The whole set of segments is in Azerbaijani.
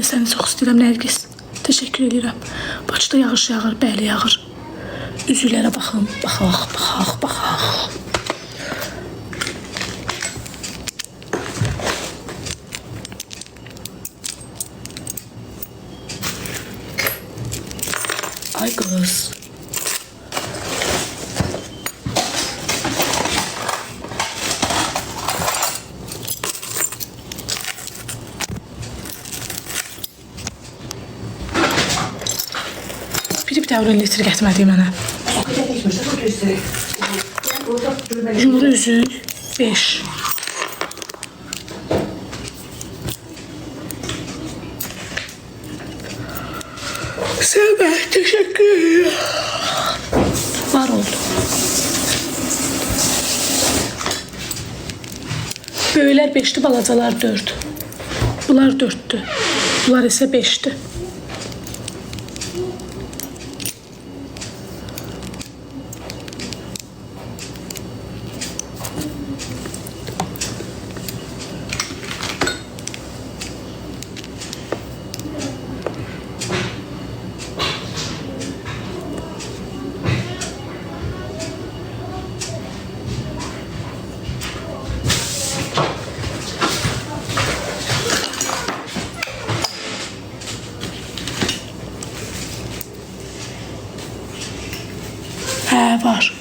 də səni çox istəyirəm Nərgiz. Təşəkkür edirəm. Bakıda yağış yağır, bəli yağır. Üzüklərə baxın, baxaq. Ay qız. Bir dəvrə litr gətirmədi mənə. Yumru üzük 5. Səbə, təşəkkür edirəm. Var oldu. Böyüklər 5'ti, balacalar 4. Bunlar 4'tü. Bunlar isə 5'ti. Var.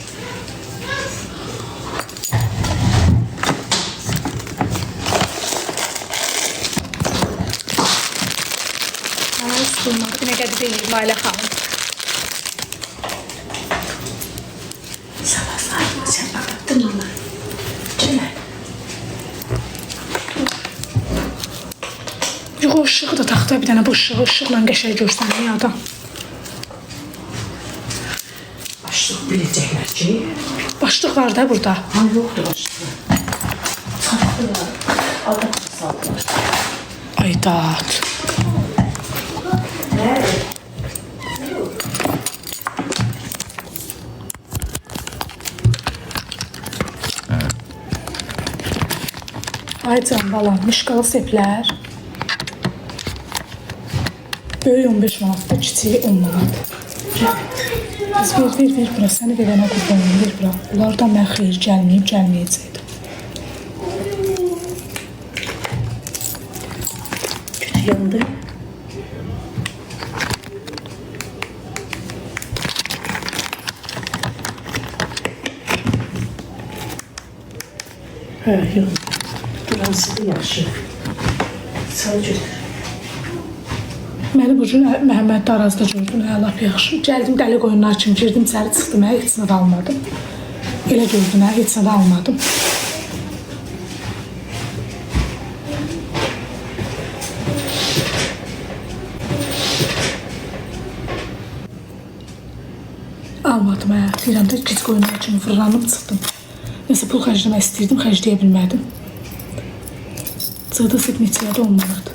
Sıkılmadı. Ne kadar değil Mayla Hanım. Sabah saat sen bakattın mı? Cemil. Yox, o ışığı da taxta bir dənə bu ışıqla qəşəng görsənir adam. Başlıq biləcəklər ki. Başlıq var da burada. Ha, yoxdur başlığı. Çatdılar. Adam saldılar. Aydat. Ay can balam, mişqalı seplər. Böyük 15 manatdır, kiçiyi 10 manat. Biz ver bura, səni verənə qurbanım, ver bura. Bunlardan mən xeyir gəlməyəcəkdim. Kötü yandı. Hə, yox. Burası da yaxşı. Sağ götür. Məni bu gün Məhəmməd Darazda gördüm, lap yaxşı. Gəldim dəli qoyunlar kimi girdim, içəri çıxdım, heç nə də almadım. Elə gördüm, heç nə də almadım. Almadım, deyirəm də kiç qoyunlar kimi fırlanıb çıxdım. Nəsə pul xərcləmək istəyirdim, xərcləyə bilmədim. Çıxdı signeçiyə də 10 manat.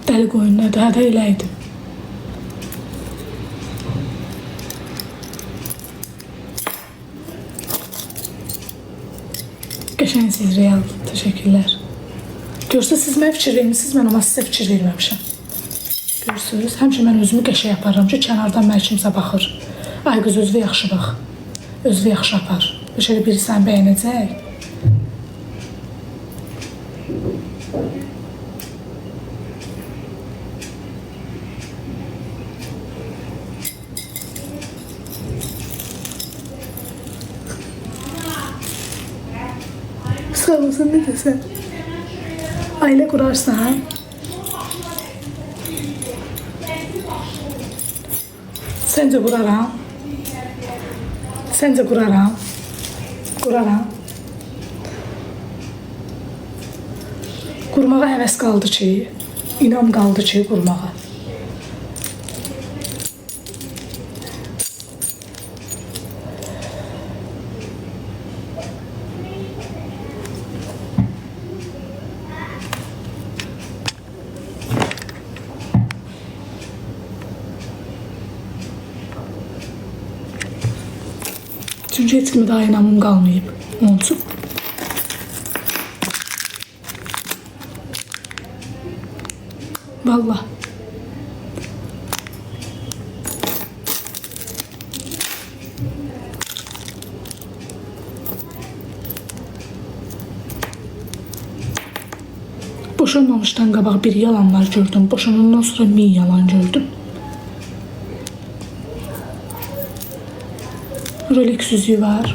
Dəli qoyunlar da, hədə elə idi. Qəşəngsiniz, real, təşəkkürlər. Görsə siz mənə fikir vermişsiniz, mən ona sizə fikir verməmişəm. Görürsünüz, həmişə mən özümü qəşəng yaparım ki, kənardan mən kimsə baxır. Ay qız, özünü yaxşı bax, özünü yaxşı apar. Şöyle biri sən bəyənəcək. Sağ olasın, ne desən? Ailə qurarsan. Səncə quraram? Səncə quraram? Quraram. Qurmağa həvəs qaldı ki, inam qaldı ki, qurmağa. Çünki heç kimi daha inamım qalmayıb. Onçu. Vallahi. Boşanmamışdan qabaq bir yalanlar gördüm. Boşanandan sonra 1000 yalan gördüm. Rolex yüzüğü var.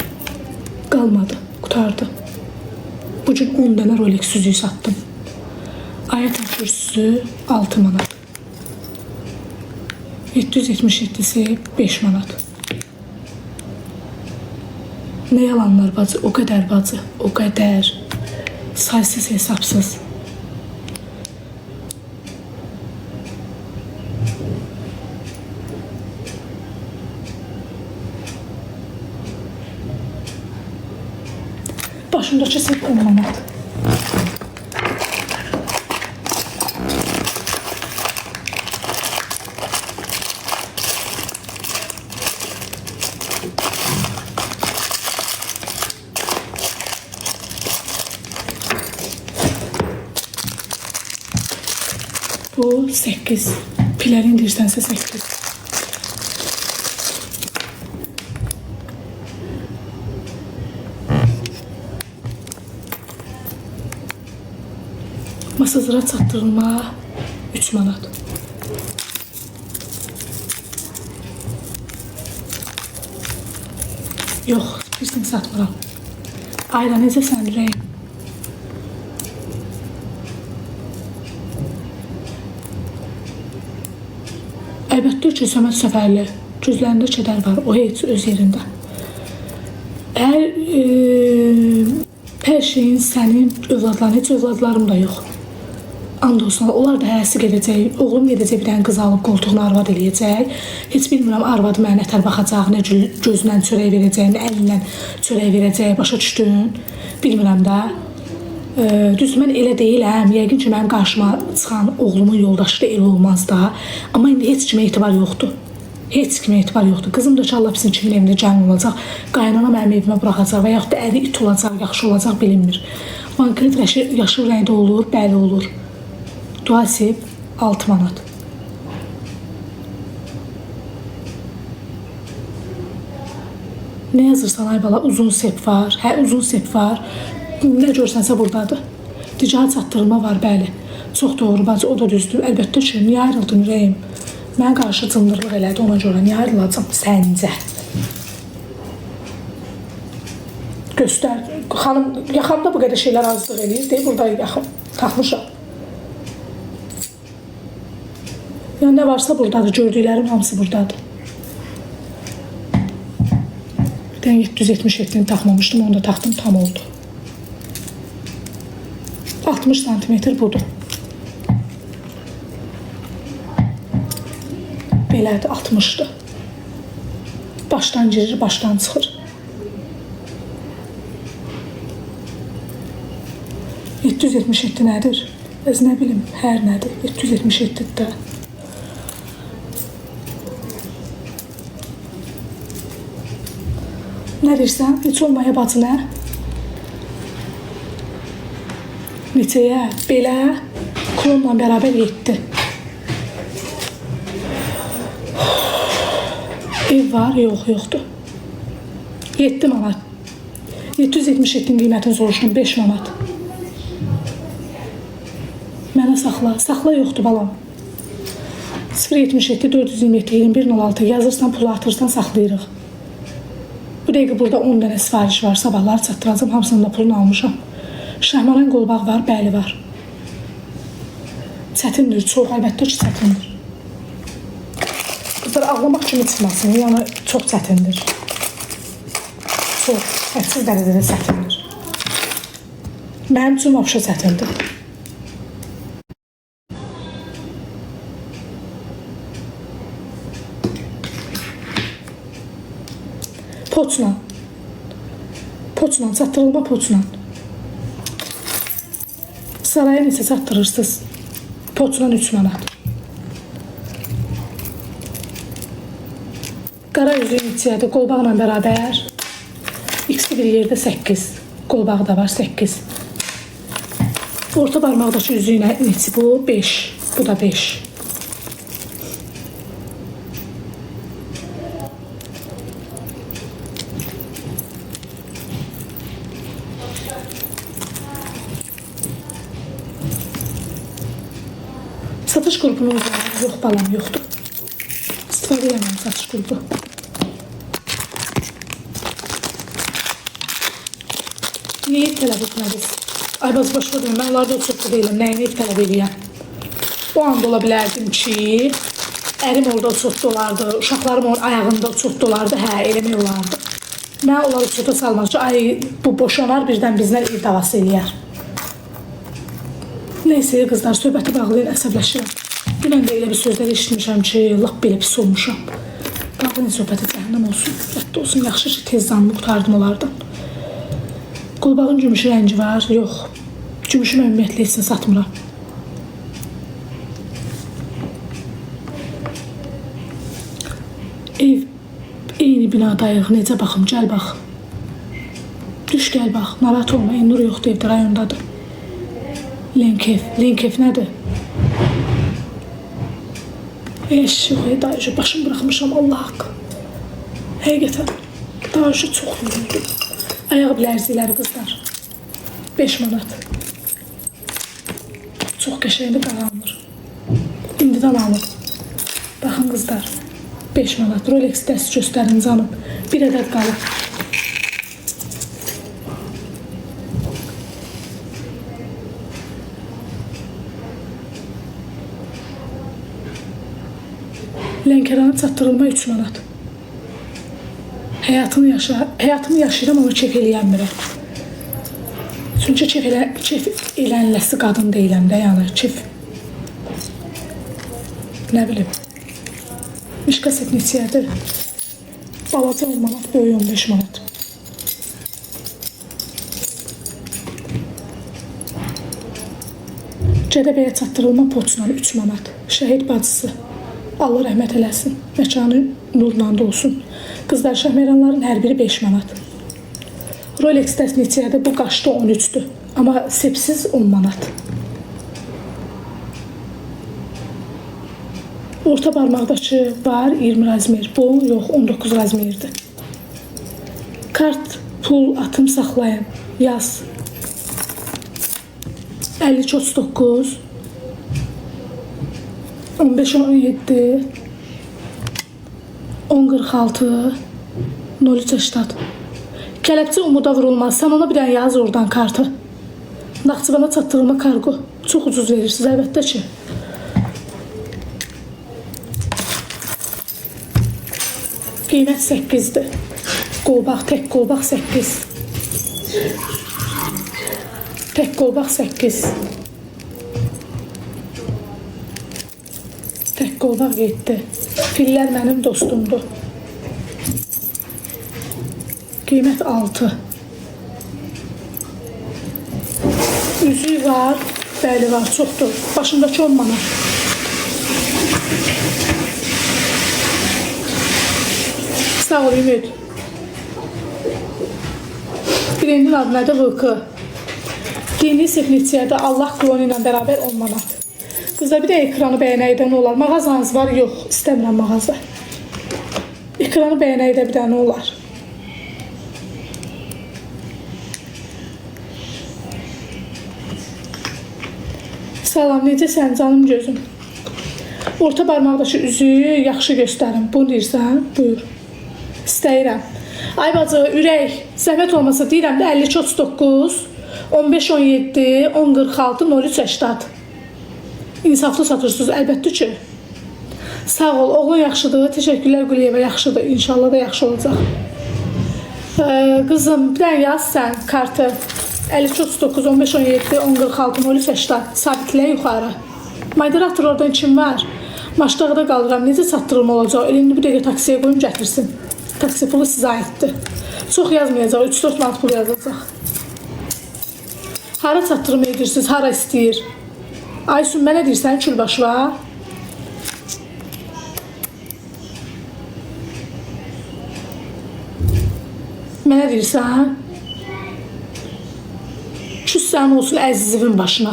Qalmadı, qutardı. Bu gün 10 dənə Rolex yüzüğü satdım. Ayət kürsüsü 6 manat. 777'si 5 manat. Ne yalanlar bacı, o kadar bacı, o kadar. Saysız hesapsız. Başımdakı set 10 manat. Bu 8. Pilərin deyirsənsə 8. Masazıra çatdırılma 3 manat. Yox, birisini satmıram. Ayra, necəsən Rəym? Əlbəttə ki, Səməd Səfərli. Gözlərində kədər var, o heç öz yerində. Hər şeyin sənin övladların, heç övladlarım da yox. And olsun, onlar da hərəsi gedəcək, oğlum gedəcək bir dənə qız alıb qoltuğunu arvad eləyəcək. Heç bilmirəm arvadı mənə nətər baxacaq, nə gözündən çörək verəcək, nə əlindən çörək verəcək, başa düşdün? Bilmirəm də. Düzdür, mən elə deyiləm. Yəqin ki, mənim qarşıma çıxan oğlumun yoldaşı da elə olmaz da. Amma indi heç kimə etibar yoxdur. Heç kimə etibar yoxdur. Qızım da ki, Allah bizim kimin evində gəlin olacaq. Qaynana mənim evimə buraxacaq və yaxud da əri it olacaq, yaxşı olacaq, bilinmir. Konkret yaşıl rəngdə olur, bəli olur. Dua sip 6 manat. Ne yazırsan ay bala? Uzun sep var. Hə, uzun sep var. Nə görsənsə buradadır. Ticaret çatdırılma var, bəli. Çox doğru bacı, o da düzdür. Əlbəttə ki, niyə ayrıldın ürəyim? Mən qarşı cındırlıq elədi, ona görə niyə ayrılacam səncə? Göstər. Xanım, yaxamda bu qədər şeylər azlıq eləyir, deyib burada yaxım. Taxmışam. Yəni nə varsa buradadır, gördüklərim hamısı buradadır. Bir dənə 777'ni taxmamışdım, onu da taxdım, tam oldu. 60 santimetr budur. Belədir, 60'dır. Başdan girir, başdan çıxır. 777 nədir? Biz nə bilim, hər nədir? 777'dir də. Nə deyirsən? Heç olmaya bacı nə? Neçəyə? Belə klonla bərabər 7. Ev var? Yox, yoxdur. 7 manat. 777'nin qiymətini soruşdum, 5 manat. Mənə saxla. Saxla yoxdur balam. 077 427 2106 yazırsan, pulu atırsan, saxlayırıq. Bu dəqiqə burada 10 dənə sifariş var. Sabahlar çatdıracam, hamısının da pulunu almışam. Şəhmaran qolbaq var, bəli var. Çətindir, çox, əlbəttə ki, çətindir. Qızlar ağlamaq kimi çıxmasın, yəni çox çətindir. Çox, hədsiz dərəcədə çətindir. Mənim üçün vəbşə çətindir. Poçla. Poçla, çatdırılma poçla. Saraya neçə çatdırırsınız? Poçla 3 manat. Qara üzüyün içiyədir, qolbaqla bərabər. İkisi bir yerdə 8. Qolbağı da var 8. Orta barmaqdakı üzüylə neçə bu? 5. Bu da 5. Satış qrupunuz var? Yox balam, yoxdur. İstifadə edəməm satış qrupu. Niyə tələb etmədiniz? Aybaz başqa deyim, mən onlarda çox da deyiləm, nəyini tələb edirəm. O anda ola bilərdim ki, ərim orada çox dolardı, uşaqlarım onun ayağında çox dolardı, hə, eləmək olardı. Mən onları çoxda salmaq ki, ay, bu boşanar, birdən bizdən ev davası eləyər. Neyse qızlar, söhbəti bağlayın, əsəbləşirəm. Dünən də elə bir sözlər eşitmişəm ki, lap belə pis olmuşam. Bağlayın söhbəti, cəhənnəm olsun, rədd olsun, yaxşı ki, tez zanlı qutardım onlardan. Qolbağın gümüşü rəngi var, yox. Gümüşü mən ümumiyyətlə heç satmıram. Ev, eyni binadayıq, necə baxım, gəl bax. Düş gəl bax, narahat olma, Nur yoxdur evdə, rayondadır. Lenkev nədir? Yox, dayıcı, başım bıraxmışam, Allah haqqı. Həqiqətən, dayıcı çox yoruldu. Ayağı bilərzikləri qızlar. 5 manat. Çox qəşəngdir, qaranmır. İndidən alın. Baxın qızlar. 5 manat. Rolex dəst göstərin canım. Bir ədəd qalıb. Lənkəranın çatdırılma 3 manat. Həyatımı yaşayıram, amma keyf eləyənmirəm. Çünki keyf elənləsi qadın deyiləm də, yəni keyf. Nə bilim. Mişka set neçəyədir? Balaca 10 manat, böyük 15 manat. Gədəbəyə çatdırılma poçla 3 manat. Şəhid bacısı. Allah rəhmət eləsin. Məkanı nurla olsun. Qızlar, şəhməranların hər biri 5 manat. Rolex dəst neçəyədir? Bu qaşda 13'dür. Amma sepsiz 10 manat. Orta barmaqdakı var 20 razmer. Bu yox, 19 razmerdir. Kart, pul, atım saxlayın. Yaz. 52-39 15-17 10-46 03-80. Kələpçi umuda vurulmaz. Sən ona bir dənə yaz oradan kartı. Naxçıvana çatdırılma kargo. Çox ucuz verirsiniz, əlbəttə ki. Qiymət 8'dir. Qolbaq, tək qolbaq 8. Tək qolbaq 8. Tək qolbaq 7. Fillər mənim dostumdur. Qiymət 6. Üzüyü var, bəli var, çoxdur. Başındakı 10 manat. Sağ ol Ümid. Birinin adı nədir? Vıqı. Yeni sepnitsiyədə Allah klonu ilə bərabər 10 manat. Qızlar, bir də ekranı bəyənəkdə nə olar? Mağazanız var? Yox, istəmirəm mağaza. Ekranı bəyənəkdə bir də nə olar? Salam, necəsən canım gözüm? Orta barmaqdakı üzüyü yaxşı göstərin. Bunu deyirsən? Buyur. İstəyirəm. Ay bacı, ürək, zəhmət olmasa deyirəm də 52-39 15-17 10-46 03-80. İnsaflı satırsınız, əlbəttə ki. Sağ ol, oğlun yaxşıdır. Təşəkkürlər Quliyevə, yaxşıdır. İnşallah da yaxşı olacaq. Qızım, bir dənə yaz sən kartı. 52-39 15-17 10-46 03-80. Sabitlə yuxarı. Moderator oradan kim var? Maçdağda qalıram. Necə çatdırılma olacaq? Elini bir dəqiqə taksiyə qoyun, gətirsin. Taksi pulu sizə aiddir. Çox yazmayacaq, 3-4 manat pul yazacaq. Hara çatdırma edirsiniz, hara istəyir? Aysun, mənə deyirsən külbaşva? Mənə deyirsən? Sənin olsun əzizimin başına.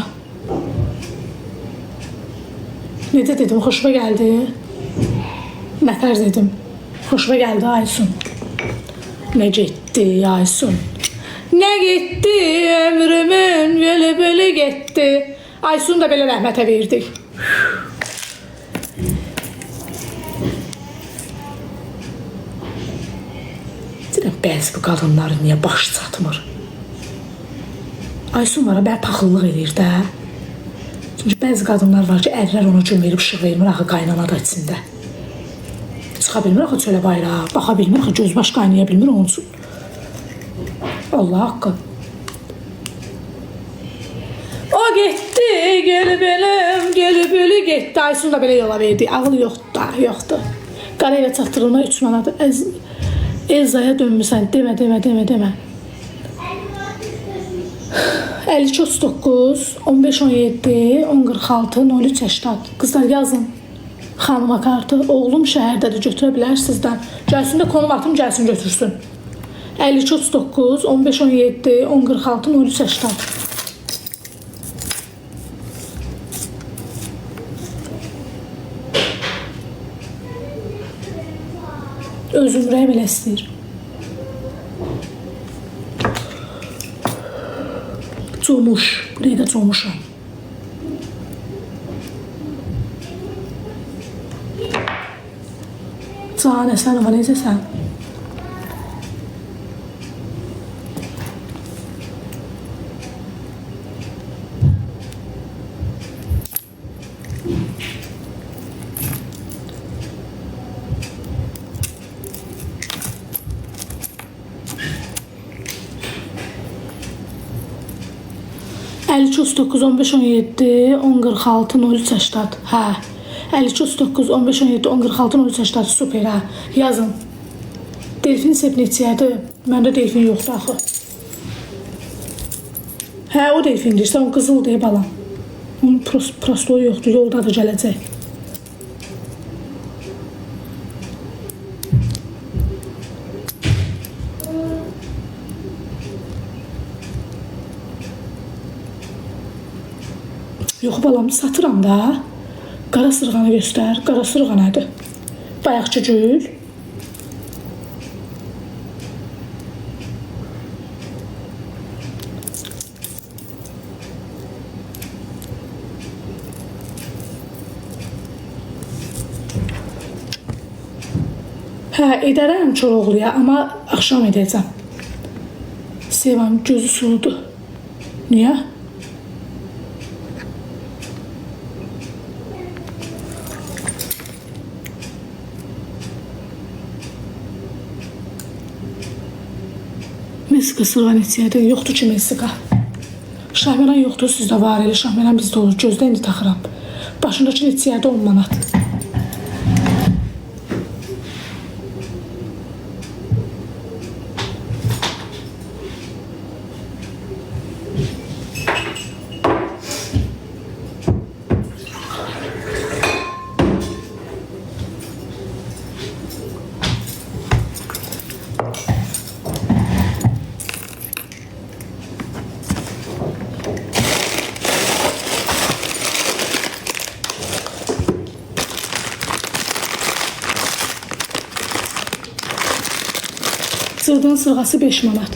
Necə dedim, xoşuma gəldi. Nətər dedim, xoşuma gəldi Aysun. Nə getdi Aysun? Nə getdi ömrümün yolu bölü getdi. Aysun da belə rəhmətə verdik. Deyirəm, bəzi bu qadınların niyə başı çatmır? Aysun var, bəni paxıllıq edir də. Çünki bəzi qadınlar var ki, ərlər ona gün verib işıq vermir, axı qaynana da içində. Çıxa bilmir, axı çölə bayrağa, baxa bilmir, axı göz baş qaynaya bilmir onun üçün. Allah haqqı. O getdi, gelib eləm, gelib ölü getdi. Aysun da belə yola verdi, ağıl yoxdur da, yoxdur. Qara evə çatdırılma 3 manadır. Elzaya dönmüsən, demə. 5239 1517 1046 0380. Qızlar yazın. Xanıma kartı. Oğlum şəhərdədir, götürə bilər sizdən. Gəlsin də konum atım, gəlsin götürsün. 5239 1517 1046 0380. Özüm ürəyim elə istəyir. Comuş. Buraya da comuşam. Can Əsənova, necəsən? Elli 39 15 17 1046 0380. Hə. 5239 15 17 1046 0380. Super ha. Yazın. Delfin sepnetiyadır. Məndə delfin yoxdur axı. Hə, o delfindir. Sən o qızıl deyib alam. Onun prostoyu yoxdur. Yoldadır, gələcək. Yox balam, satıram da. Qara sırğanı göstər. Qara sırğa nədir? Bayaqçı gül. Hə, edərəm Çoroğluya, amma axşam edəcəm. Sevam, gözü suludur. Niyə? Meksika sırğan içiyədir. Yoxdur ki Meksika. Şahmeran yoxdur, sizdə var elə. Şahmeran bizdə olur. Gözdə indi taxıram. Başındakı içiyədə 10 manat. Sırdan sırğası 5 manat.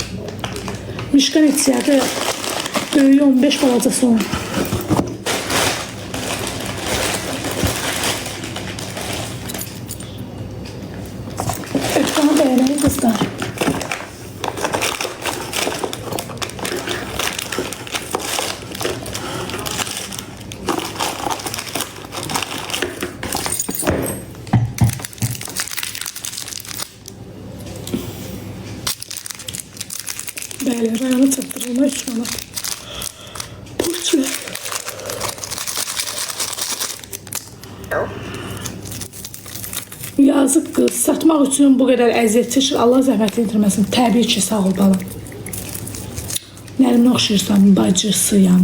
Mişkan içiyədir. Böyüyü 15, balacası 10. Ekranı bəyənəli qızlar. Bəli, rayona çatdırılma 3 manat. Portçular. Yazıq qız, satmaq üçün bu qədər əziyyət çəkir. Allah zəhmət yetirməsin. Təbii ki, sağ ol balam. Nərimə oxşayırsan, bacısıyam.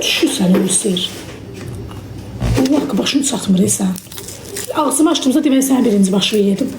Düşürsən, ölsür. Allah haqqı başını çatmır sən. Ağzımı açdığımda demək sənə birinci başı yedim.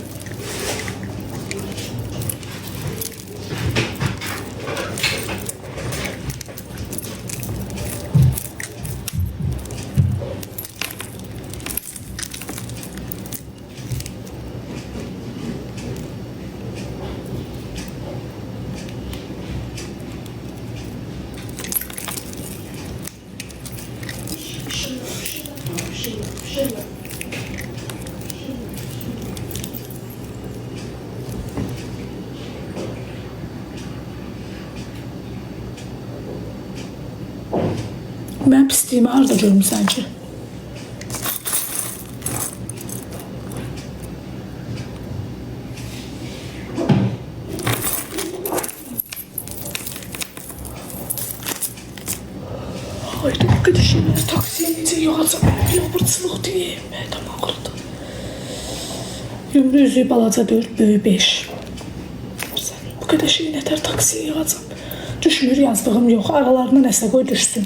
Mən pisliyimi harda görmüsən ki? Haydi bu qədər şeyləri taksiyə necə yığacam? Biabırçılıq deyim, mədəm ağırdı. Yumru üzüyü balaca 4, böyü 5. Bu qədər şeyi nətər taksiyə yığacam? Düşmür yazdığım yox, aralarına nəsə qoy düşsün.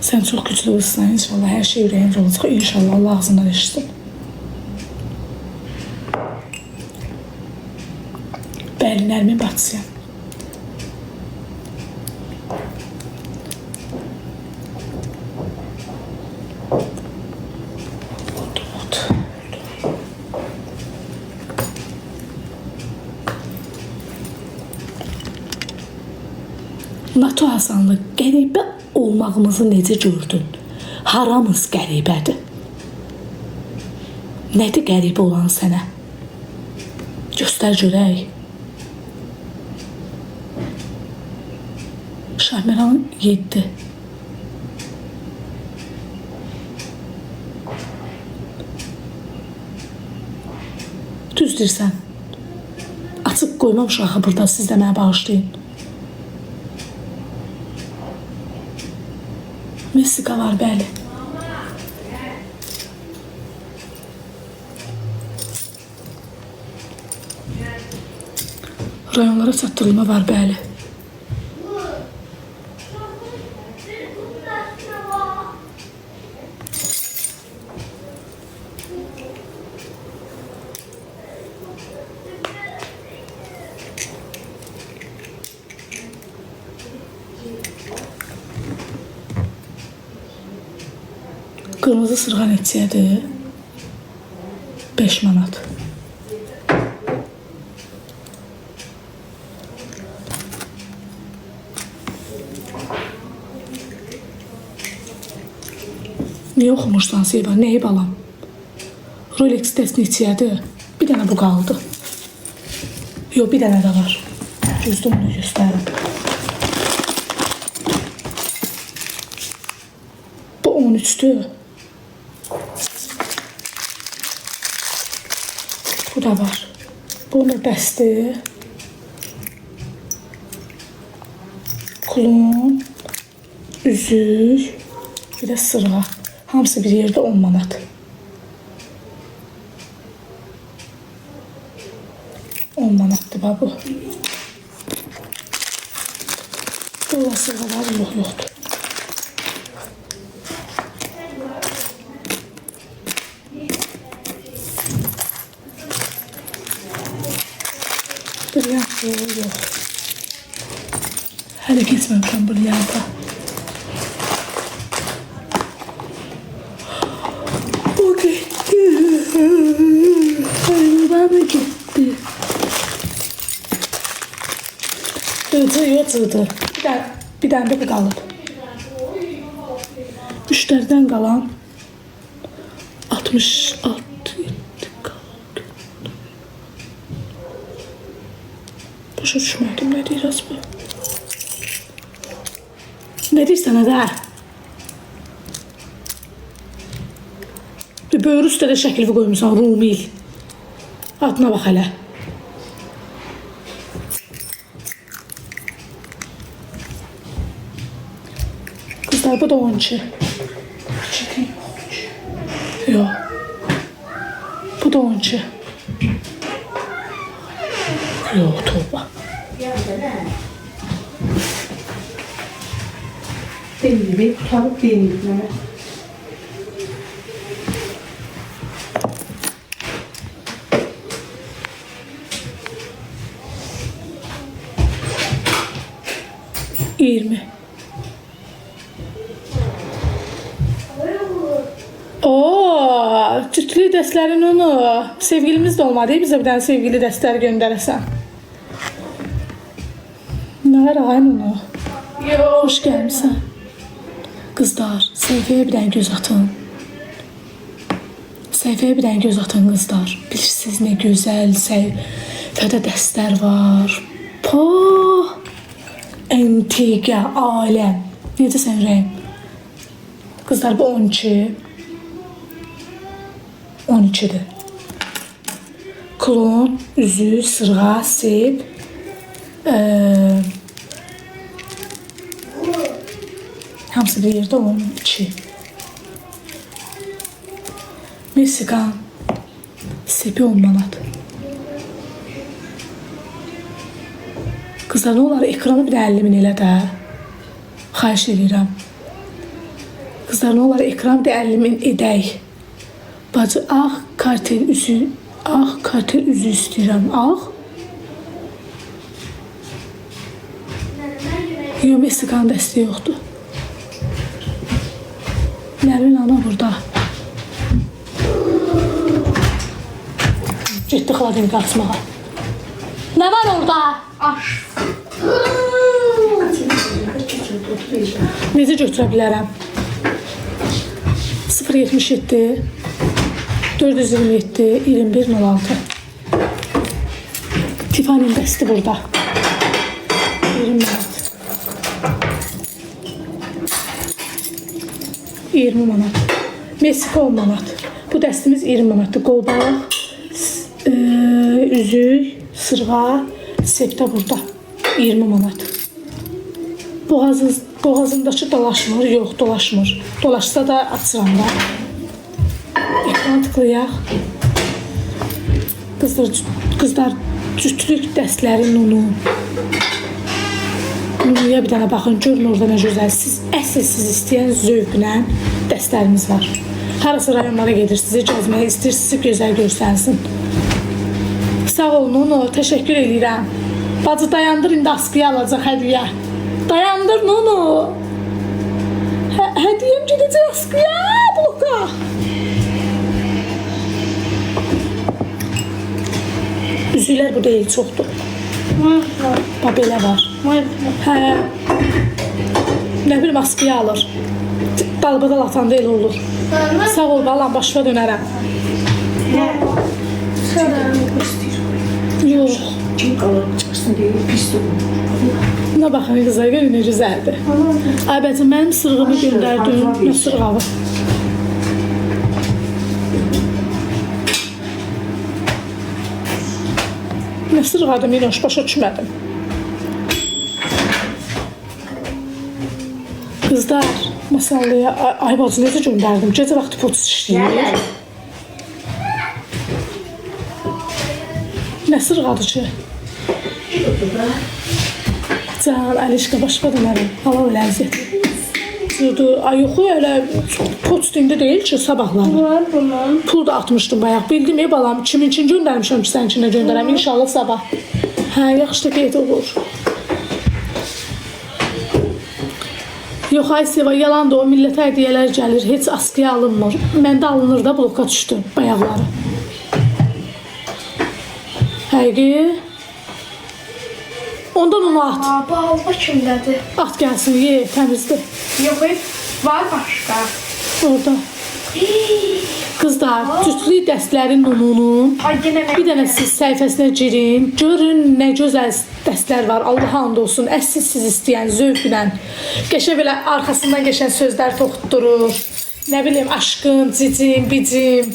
Sən çox güclü olsan, inşallah hər şey ürəyinizə olacaq. İnşallah Allah ağzından eşitsin. Bəli, Nərmin bacısıyam. NATO Hasanlı, qəribə olmağımızı necə gördün? Haramız qəribədir. Nədir qəribə olan sənə? Göstər görək. Şahmeran 7. Düz deyirsən. Açıq qoymamışıq axı burada, siz də mənə bağışlayın. Messika var, bəli. Rayonlara çatdırılma var, bəli. Qırmızı sırğa neçəyədir? 5 manat. Niyə oxumursan Seyba? Nəyi balam? Rolex test neçəyədir? Bir dənə bu qaldı. Yox, bir dənə də var. Gözdə bunu göstərim. Bu 13'tür. Bu da var. Bu da bəsdir. Kulon, üzük, bir də sırğa. Hamısı bir yerdə 10 manat. 10 manatdır bu. Burada sırğalar yoxdur. Brilyant yox. Hələ keçməmişəm brilyanta. O getdi. Hayvanı getdi. Cığdı. Bir dənə də bu qalıb. Müştərdən qalan 66 qaldı. Başa düşmədim, nə deyirəz bu? Nə deyirsən ədə? Bir böyür üstə də şəkil qoymuşsan, Rumil. Adına bax hələ. Kızlar bu da 12. Yok. Bu da 12. Yok, torba. Benim gibi, tavuk benim gibi. 20. Oo, cütlü dəstlərin onu. Sevgilimiz də olmadı. Bizə bir dənə sevgili dəstləri göndərəsən. Nə var ayın onu? Hoş gəlmişsən. Qızlar, səhifəyə bir dənə göz atın. Səhifəyə bir dənə göz atın qızlar. Bilirsiniz nə gözəl səhifədə dəstlər var. Poh! Antiqa, aləm. Necəsən Rəyim? Qızlar bu 12. 12'dir. Klon, üzü, sırğa, sep. Hamısı bir yerdə 12. Meksikan sepi 10 manat. Kızlar, ne olar ekranı bir də 50 min elə də. Xahiş edirəm. Kızlar, ne olar ekranı bir də 50 min edək. Bacı, kartel üzü istəyirəm, Yox, Meksikan dəstəyi yoxdur. Nərin ana burada. Ciddi xaladın qaçmağa. Nə var orada? Aş. Necə götürə bilərəm? 077 427 2106. Tiffany'nin dəsti burada. 20 manat. 20 manat. Meksika 10 manat. Bu dəstimiz 20 manatdır. Qolbaq, üzük, sırğa, sepdə burada. 20 manat. Boğazımdakı dolaşmır. Yox, dolaşmır. Dolaşsa da açıram da. Ekrana tıklayaq. Qızlar cütlük dəstlərin unu. Unuya bir dənə baxın. Görün orada nə gözəl. Siz istəyən zövqlə dəstlərimiz var. Harası rayonlara gedir, sizi gəzməyə istəyirsiniz, gözəl görsənsin. Sağ olun Nuno, təşəkkür edirəm. Bacı dayandır, indi askıya alacaq hədiyə. Dayandır Nuno. Hədiyəm gedəcək askıya, bloka. Üzüklər bu deyil, çoxdur. Bax, belə var. Hə. Nə bilim, askıya alır. Dalbadal atanda elə olur. Sağ ol balam, başıma dönərəm. Yox. Kim qalır çıxsın deyə pis olur. Nə baxın qızlar, görün nə gözəldir. Ay bəcəm, mənim sırğımı göndərdin. Nə sırğalı? Nə sırğadım, Minoş, başa düşmədim. Qızlar, masallıya, ay bacı necə göndərdim? Gecə vaxtı potus işləyir. Nə sırğadır ki? Can, Alişka, başqa dönərəm. Halal ləzzəti. Ay yox, elə potus dində deyil ki, sabahları. Var bunun. Pul da atmışdım bayaq. Bildim, balam, kimin üçün göndərmişəm ki, sənin üçün də göndərəm. İnşallah sabah. Hə, yaxşı da qeyd olur. Yox, ay Seva, yalan da o millətə hədiyyələr gəlir, heç askıya alınmır. Məndə alınır da, bloka düşdü bayaqları. Həqiqi. Ondan onu at. Bu alba kimdədir? At gəlsin, ye, təmizdir. Yox, var başqa. Orada. Qızlar, cütlü dəstlərin ununun Ay, yenə nə? bir dənə siz səhifəsinə girin. Görün nə gözəl dəstlər var. Allah and olsun. Əssiz siz istəyən zövqlə. Qəşə belə arxasından keçən sözlər toxutdurur. Nə bilim, aşkın, cicim, bicim.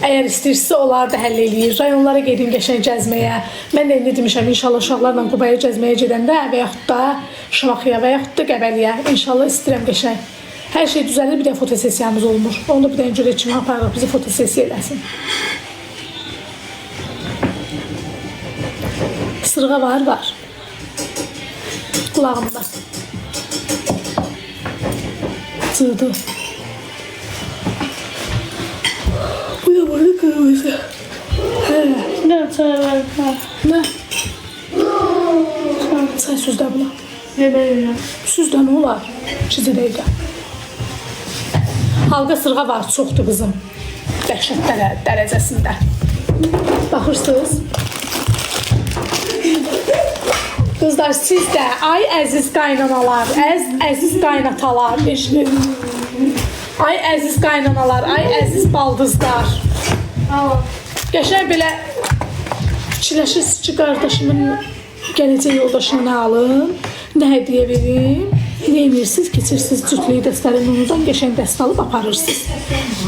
Əgər istəyirsə, onlar da həll eləyir. Rayonlara gedin qəşəng gəzməyə. Mən də indi demişəm, inşallah uşaqlarla Qubaya gəzməyə gedəndə və yaxud da Şamaxıya və yaxud da Qəbəliyə. İnşallah istəyirəm qəşəng. Hər şey düzəlir, bir də fotosesiyamız olmur. Onu da bir dənə görə kimi aparaq, bizi fotosesiya eləsin. Sırğa var. Qulağımda. Cığdı. Bu da burada kırmızı. Hə. Nə çay var? Nə? Say sözdə buna. Ne bileyim. Süzlə nə olar? Çiziləydə. Halqa sırğa var, çoxdur qızım. Dəhşət dərəcəsində. Baxırsınız. Qızlar, siz də, ay əziz qaynanalar, əziz qaynatalar, ay əziz qaynanalar, ay əziz baldızlar. Qəşəng belə fikirləşirsiniz ki, qardaşımın gələcək yoldaşına nə alın, nə hədiyyə verim, nə edirsiniz, keçirsiniz cütlüyü dəstərin unudan qəşəng dəstə alıb aparırsınız.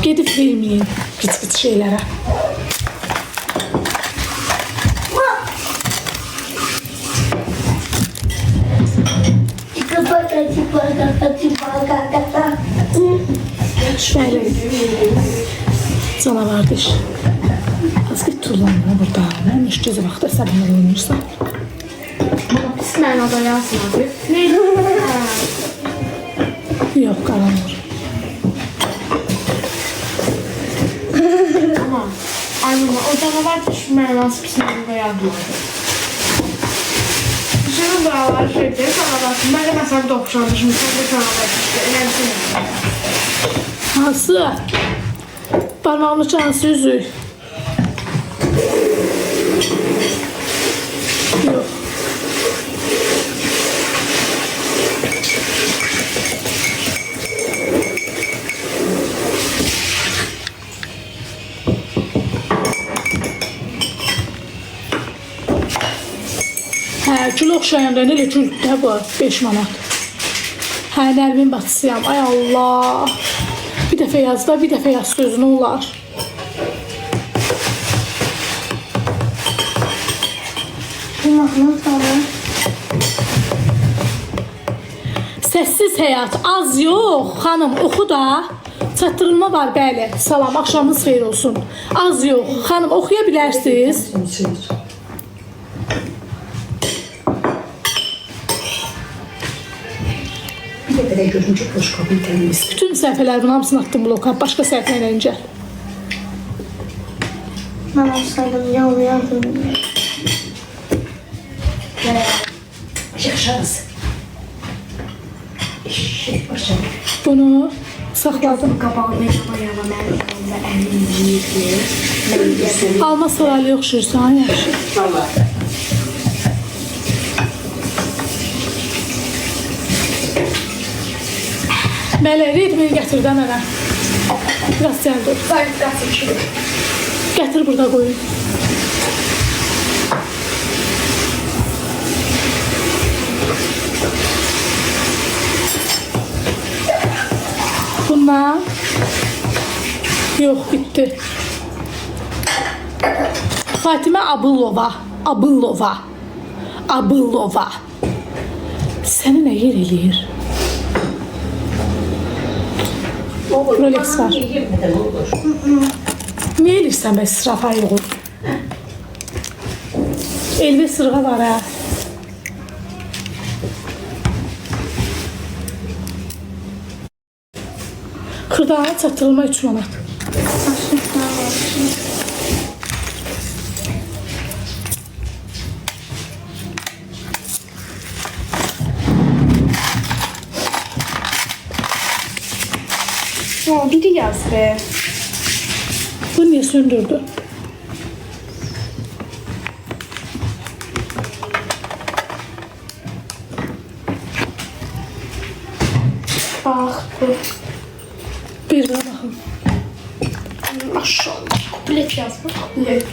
Gedib verməyin kiç-kiç şeylərə. Bəli. Canavar diş. Az git turlanma burada. Mən müşküzü vaxtı əsəbinə olunursan. Pis mənada yazmadı. Ne? Yox, qaranmır. Ama anlama o canavar pis mənası pis mənada yazmadı. Şimdi buralar şeydir, sana bakın. Ben de mesela dokuşanmışım, sen de sana bakın. Önemli. Hansı? Parmağımın hansı üzük? Yox. Hə, gül oxşayanda elə gül də bu 5 manat. Hə, Nərmin bacısıyam. Ay Allah. Bir dəfə yaz da, bir dəfə yaz sözünü olar. Bu mahnı sana. Səssiz həyat az yox. Xanım, oxu da. Çatdırılma var, bəli. Salam, axşamınız xeyir olsun. Az yox. Xanım, oxuya bilərsiniz. Bir de böyle görünce boş kabul temiz. Bütün səhifələrin hamısını atdım bloka. Başqa səhifə ilə incə. Ben olsaydım yalıyardım. Yaşarız. Eşek başım. Bunu saxladım. Qabağına yana mənim yanımda əlim yiyirdi. Mən yiyirdim. Alma saraylı oxşursan, yaxşı. Vallahi. Bəli, ritmini gətir də mənə. Biraz cəld ol. Sayın qasım. Gətir burada qoyun. Bundan yox, bitdi. Fatimə Abılova. Səni nə yer eləyir? Rolex var. Yemeden olur. Niyə eləyirsən bə israfa yoxur? Elbə sırğa var hə. Xırdana çatdırılma 3 manat. O biri yaz be. Bu niyə söndürdü? Bak bu. Bir bana baxın. Maşallah. Bilet yaz bu. Bilet.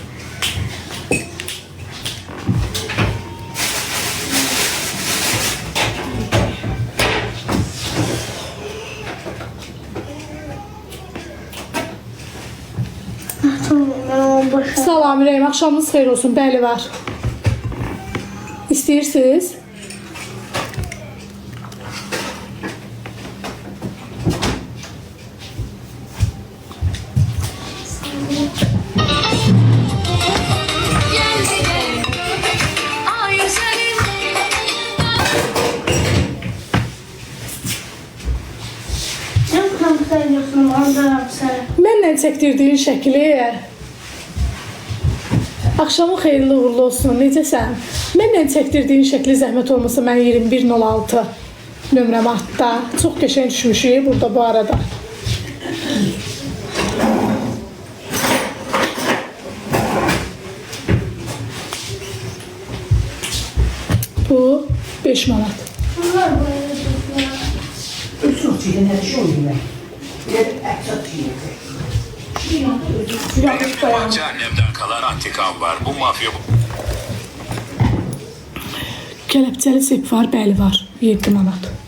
Salam Ürəyim, axşamınız xeyir olsun. Bəli var. İstəyirsiniz? Ne kadar ediyorsun manzara sen? Mənlə çəkdirdiyin şəkli Axşamın xeyirli uğurlu olsun. Necəsən? Mənlə çəkdirdiyin şəkli zəhmət olmasa mən 2106 nömrəmə atda. Çox qəşəng düşmüşük burada bu arada. Bu 5 manat. Çok çiğden her şey oluyor. Çok çiğden. Benim babaanne annemden kalan antikam var. Bu mafya Kələpçəli sep var, bəli var. 7 manat.